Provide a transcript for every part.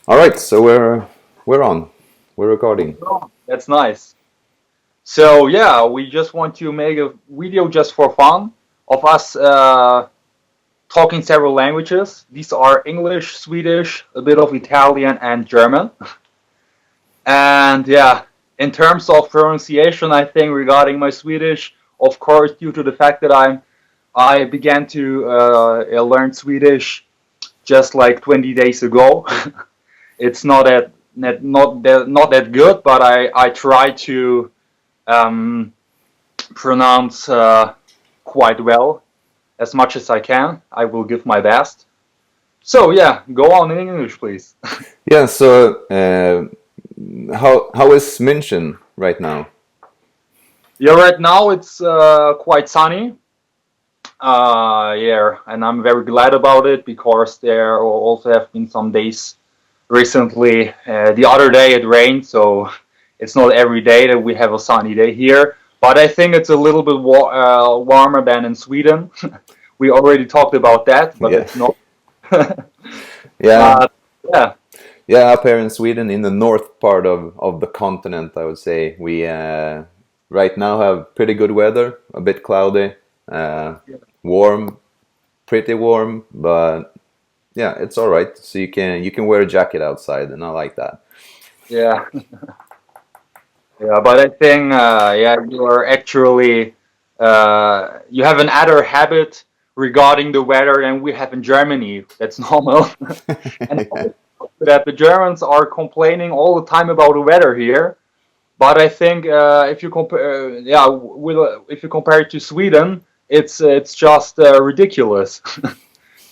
All right, so we're on. We're recording. Oh, that's nice. So yeah, we just want to make a video just for fun of us talking several languages. These are English, Swedish, a bit of Italian, and German. And yeah, in terms of pronunciation, I think regarding my Swedish, of course, due to the fact that I began to learn Swedish just like 20 days ago. It's not that good, but I try to um, pronounce quite well as much as I can. I will give my best. So yeah, go on in English, please. Yeah. So how is München right now? Yeah, right now it's quite sunny. Yeah, and I'm very glad about it because there also have been some days recently. The other day it rained, so it's not every day that we have a sunny day here. But I think it's a little bit warmer than in Sweden. We already talked about that, but Yeah. it's not. Yeah. But yeah, Yeah. Up here in Sweden, in the north part of the continent, I would say we right now have pretty good weather. A bit cloudy, warm, pretty warm, but yeah, it's all right. So you can wear a jacket outside, and I like that. yeah, yeah. But I think yeah, you are actually you have another habit regarding the weather than we have in Germany. That's normal. And that the Germans are complaining all the time about the weather here. But I think if you compare, yeah, if you compare it to Sweden, it's just ridiculous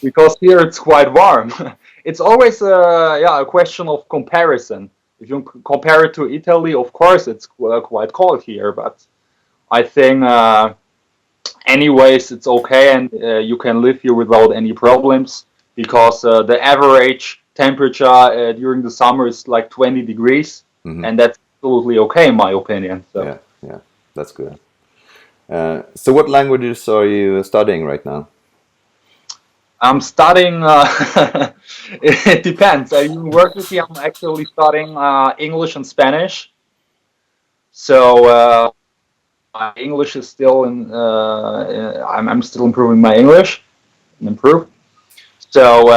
because here it's quite warm. It's always yeah, a question of comparison. If you compare it to Italy, of course it's quite cold here, but I think anyways it's okay and you can live here without any problems because the average temperature during the summer is like 20 degrees, Hmm. and that's absolutely okay in my opinion. So Yeah, yeah, that's good. So what languages are you studying right now? I'm studying. It depends. At university, I'm actually studying English and Spanish. So my English is still in. I'm still improving my English and improve. So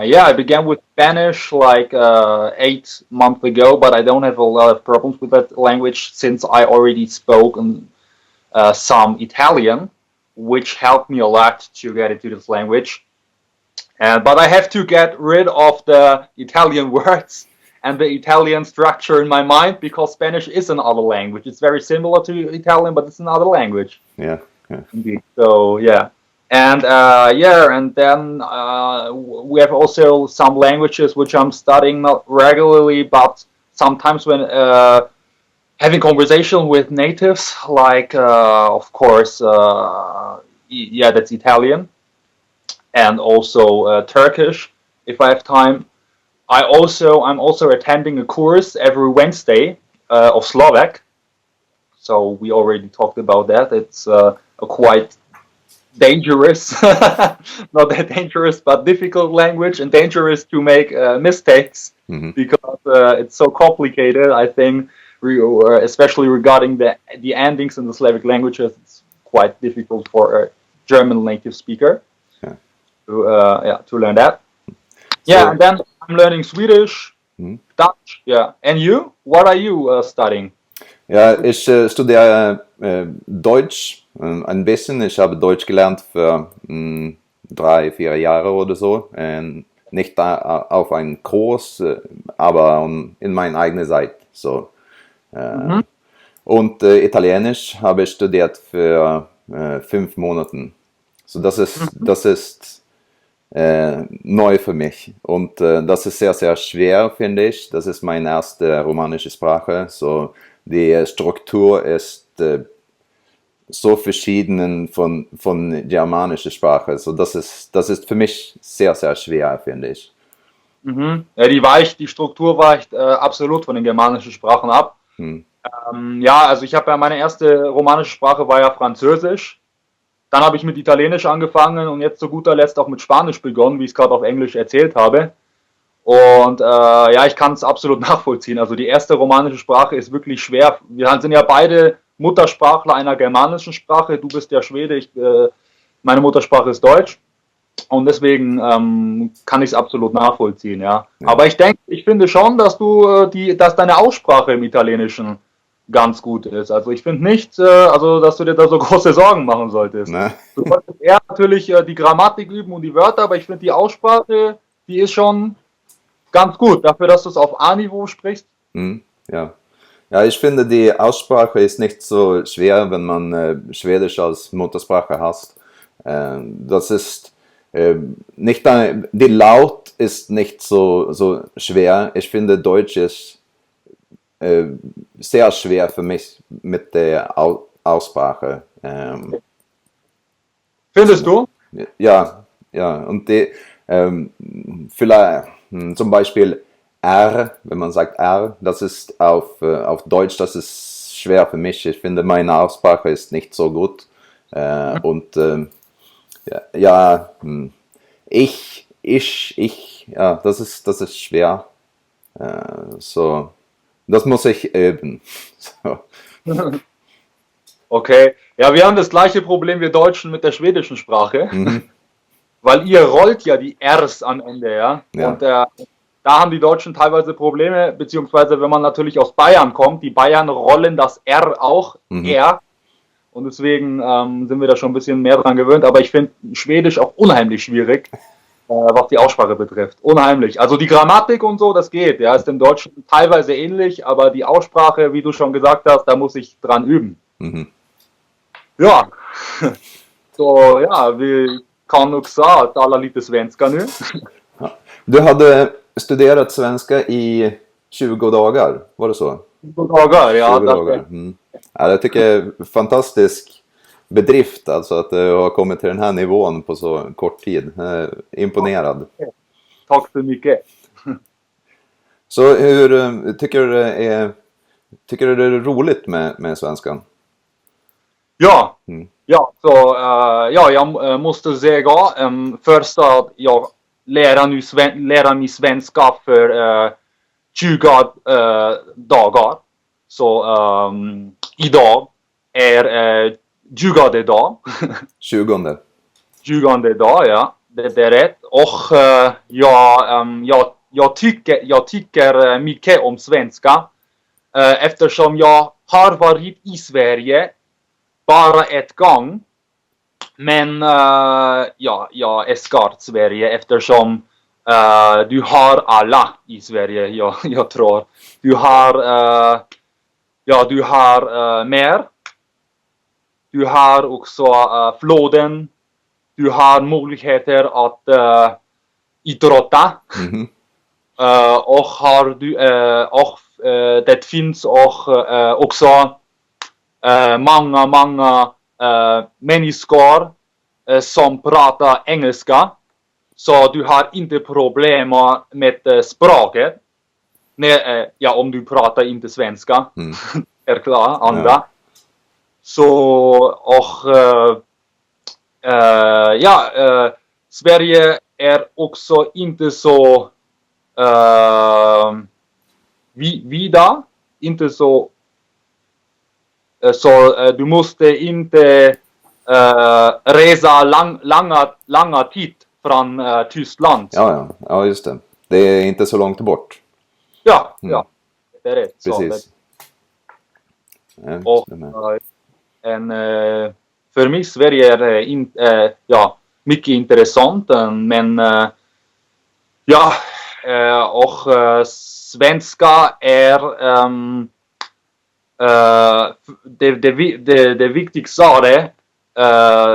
yeah, I began with Spanish like 8 months ago, but I don't have a lot of problems with that language since I already spoke some Italian, which helped me a lot to get into this language. But I have to get rid of the Italian words and the Italian structure in my mind because Spanish is another language. It's very similar to Italian, but it's another language. Yeah, yeah. Indeed. So yeah, and yeah, and then we have also some languages which I'm studying not regularly, but sometimes when having conversation with natives, like of course, yeah, that's Italian and also Turkish if I have time. I'm also attending a course every Wednesday of Slovak. So we already talked about that. It's a quite dangerous, not that dangerous, but difficult language and dangerous to make mistakes Hmm. because it's so complicated. I think, especially regarding the endings in the Slavic languages, it's quite difficult for a German native speaker Yeah. to yeah, to learn that. Yeah, and So, then I'm learning Swedish, mhm. Dutch. Yeah, and you? What are you studying? Ja, ich studiere Deutsch ein bisschen. Ich habe Deutsch gelernt für 3, 4 Jahre oder so. Nicht auf einen Kurs, aber in meine eigene Zeit. So. Äh, Mhm. und Italienisch habe ich studiert für 5 Monaten. So das ist neu für mich. Und das ist sehr, sehr schwer, finde ich. Das ist meine erste romanische Sprache. So, die Struktur ist so verschieden von germanischer Sprache. So, das ist für mich sehr, sehr schwer, finde ich. Mhm. Ja, die Struktur weicht absolut von den germanischen Sprachen ab. Hm. Ja, also ich habe ja meine erste romanische Sprache war ja Französisch. Dann habe ich mit Italienisch angefangen und jetzt zu guter Letzt auch mit Spanisch begonnen, wie ich es gerade auf Englisch erzählt habe. Und ja, ich kann es absolut nachvollziehen. Also die erste romanische Sprache ist wirklich schwer. Wir sind ja beide Muttersprachler einer germanischen Sprache. Du bist ja Schwede, meine Muttersprache ist Deutsch. Und deswegen kann ich es absolut nachvollziehen, ja. Aber ich finde schon, dass dass deine Aussprache im Italienischen ganz gut ist. Also ich finde nicht, dass du dir da so große Sorgen machen solltest. Ne? Du solltest eher natürlich die Grammatik üben und die Wörter, aber ich finde die Aussprache, die ist schon ganz gut, dafür, dass du es auf A-Niveau sprichst. Ja. Ja, ich finde, die Aussprache ist nicht so schwer, wenn man Schwedisch als Muttersprache hat. Das ist nicht die Laut ist nicht so schwer. Ich finde, Deutsch ist sehr schwer für mich mit der Aussprache. Findest du? Ja. Und vielleicht zum Beispiel R, wenn man sagt R, das ist auf Deutsch, das ist schwer für mich. Ich finde, meine Aussprache ist nicht so gut. Ja, das ist schwer. So, das muss ich üben. So. Okay. Ja, wir haben das gleiche Problem, wir Deutschen, mit der schwedischen Sprache. Weil ihr rollt ja die Rs am Ende, ja. Und da haben die Deutschen teilweise Probleme, beziehungsweise wenn man natürlich aus Bayern kommt, die Bayern rollen das R auch, R. Und deswegen sind wir da schon ein bisschen mehr dran gewöhnt. Aber ich finde Schwedisch auch unheimlich schwierig, was die Aussprache betrifft. Unheimlich. Also die Grammatik und so, das geht. Ja, ist im Deutschen teilweise ähnlich, aber die Aussprache, wie du schon gesagt hast, da muss ich dran üben. Ja. Så ja, vi kan också tala lite svenska nu. Du hade studerat svenska i 20 dagar, var det så? 20 dagar, ja. 20 dagar. Ja, jag tycker det är fantastisk bedrift alltså att du har kommit till den här nivån på så kort tid. Imponerad. Tack så mycket. Så hur tycker du det är roligt med svenskan? Ja, jag måste säga först att jag lära mig svenska för 20 dagar. Så idag är 20:e dag. 20:e. 20:e dag, ja. Det är rätt. Och jag tycker mycket om svenska. Eftersom jag har varit i Sverige bara ett gång. Men jag älskar Sverige eftersom du har alla i Sverige, jag tror. Du har mer. Du har också floden. Du har möjligheter att idrotta. Och det finns också många människor som pratar engelska. Så du har inte problem med språket. Om du pratar inte svenska. Är klar, andra. Så, Sverige är också inte så vida, inte så du måste inte resa långa tid från Tyskland. Ja, just det. Det är inte så långt bort. Ja, det är rätt. Precis. Och för mig Sverige är mycket intressant, men och svenska är det viktigaste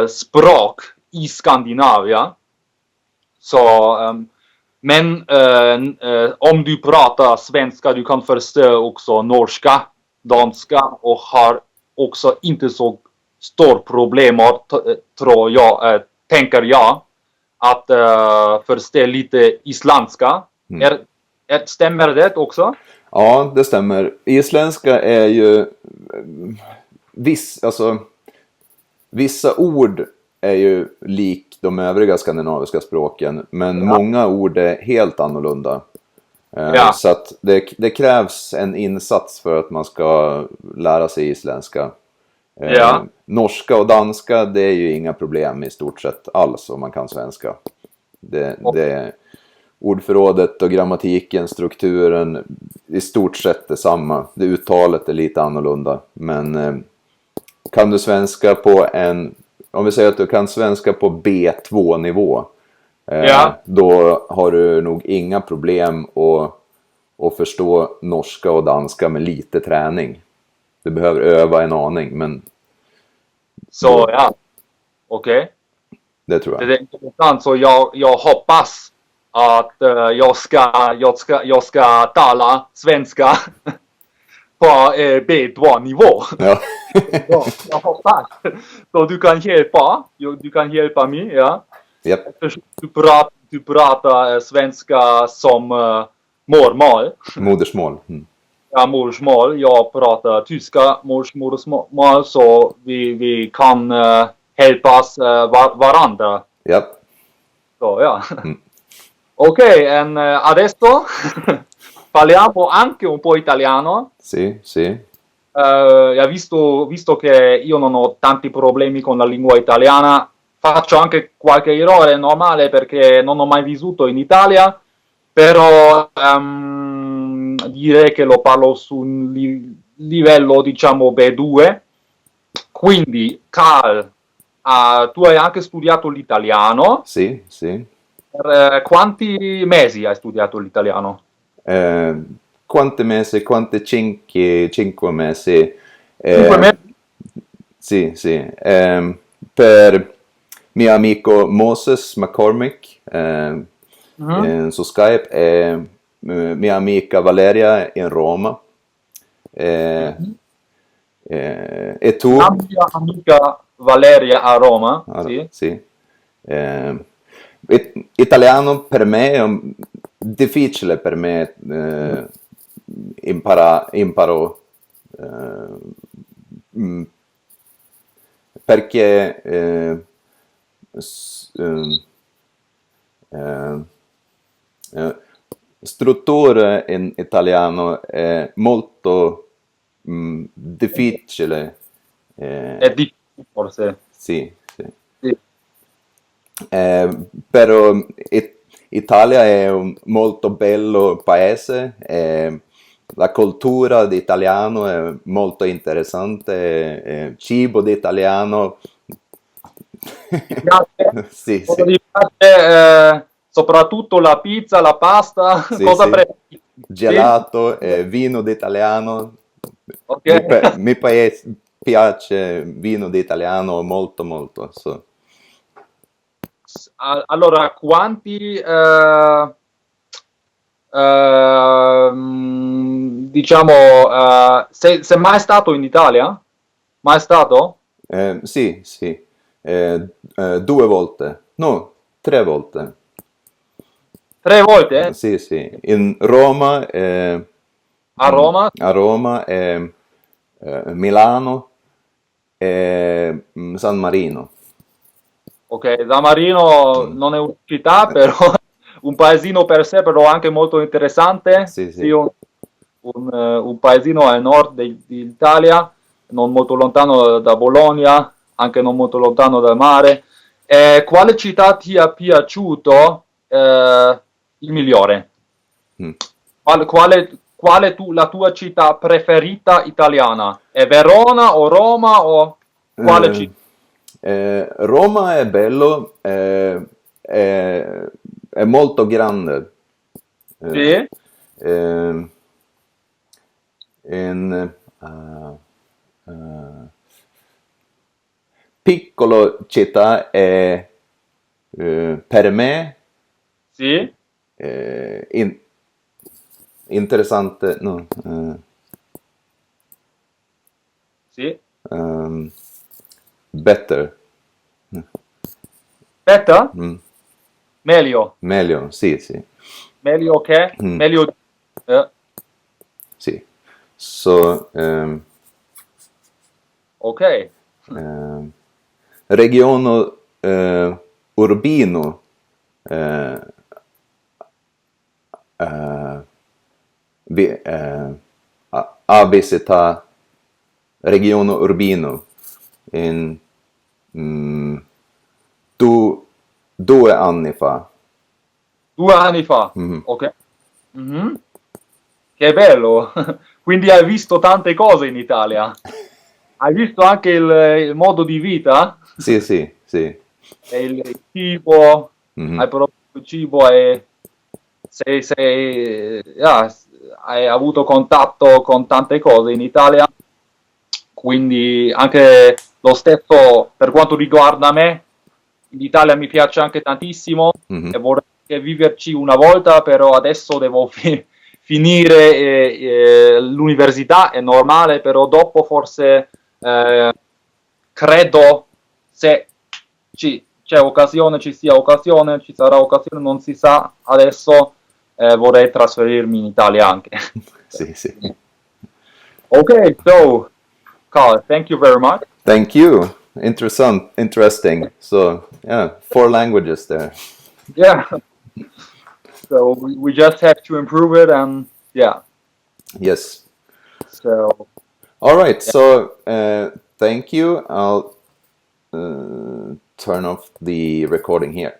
språk i Skandinavien. Så men om du pratar svenska, du kan förstå också norska, danska och har också inte så stort problem, tror jag, tänker jag, att förstå lite isländska. Stämmer det också? Ja, det stämmer. Isländska är ju vissa ord är ju lik de övriga skandinaviska språken, men många ord är helt annorlunda. Ja. Så att det krävs en insats för att man ska lära sig isländska. Ja. Norska och danska, det är ju inga problem i stort sett alls om man kan svenska. Det ordförrådet och grammatiken, strukturen i stort sett är samma. Det uttalet är lite annorlunda. Men kan du svenska på om vi säger att du kan svenska på B2-nivå. Då har du nog inga problem att förstå norska och danska med lite träning. Du behöver öva en aning, men... Så ja, okej. Det tror jag. Det är intressant, så jag hoppas att jag ska tala svenska på B2-nivå. Ja. Jag hoppas. Så du kan hjälpa mig, ja. Yep. Du pratar svenska som Modersmål. Ja, modersmål. Jag pratar tyska modersmål, så vi kan hjälpas varandra. Yep. Så ja. Ok, adesso parliamo anche un po' italiano. Sì. Visto che io non ho tanti problemi con la lingua italiana, faccio anche qualche errore normale perché non ho mai vissuto in Italia, però direi che lo parlo su un livello, diciamo, B2. Quindi, Carl, tu hai anche studiato l'italiano. Sì. Per quanti mesi hai studiato l'italiano? Quante mesi? 5 mesi. 5 mesi? Sì. Per mio amico Moses McCormick su Skype e mia amica Valeria in Roma. E tu? La mia amica Valeria a Roma. Sì. Italiano per me è difficile per me imparo perché struttura in italiano è molto difficile. È difficile forse. Sì. Però Italia è un molto bello paese, la cultura di italiano è molto interessante, cibo di italiano. Sì. Ti piace soprattutto la pizza, la pasta? Sì, cosa preferisci? Gelato, vino di italiano. Okay. Mi piace vino di italiano molto. So. Allora, quanti diciamo sei mai stato in Italia? Mai stato? Sì. 2 volte. No, 3 volte. 3 volte? Sì. In Roma. A Roma? A Roma, Milano e San Marino. Ok, San Marino non è una città, però un paesino per sé, però anche molto interessante. Sì. Un paesino al nord d'Italia, non molto lontano da Bologna, anche non molto lontano dal mare. Quale città ti è piaciuto il migliore? Qual è la tua città preferita italiana? È Verona o Roma o quale città? Roma è bello, è molto grande. Sì? Piccolo città è per me Sì? interessante, no, Sì? better. Better? Meglio? Sì. Meglio che? Meglio... Sì. So, ok. Regiono Urbino visita regiono urbino in 2 anni fa. 2 anni fa, ok. Mhm. Che bello! Quindi hai visto tante cose in Italia. Hai visto anche il modo di vita? Sì. E il cibo, hai provato il cibo e hai avuto contatto con tante cose in Italia. Quindi anche lo stesso per quanto riguarda me, l'Italia mi piace anche tantissimo e vorrei anche viverci una volta, però adesso devo finire l'università, è normale, però dopo forse credo se c'è occasione, ci sia occasione, ci sarà occasione, non si sa adesso, vorrei trasferirmi in Italia anche. Sì. Okay, so Carl, thank you very much. Thank you. Interesting. So, yeah, 4 languages there. Yeah. So we just have to improve it, and yeah. Yes. So All right. So, thank you. I'll turn off the recording here.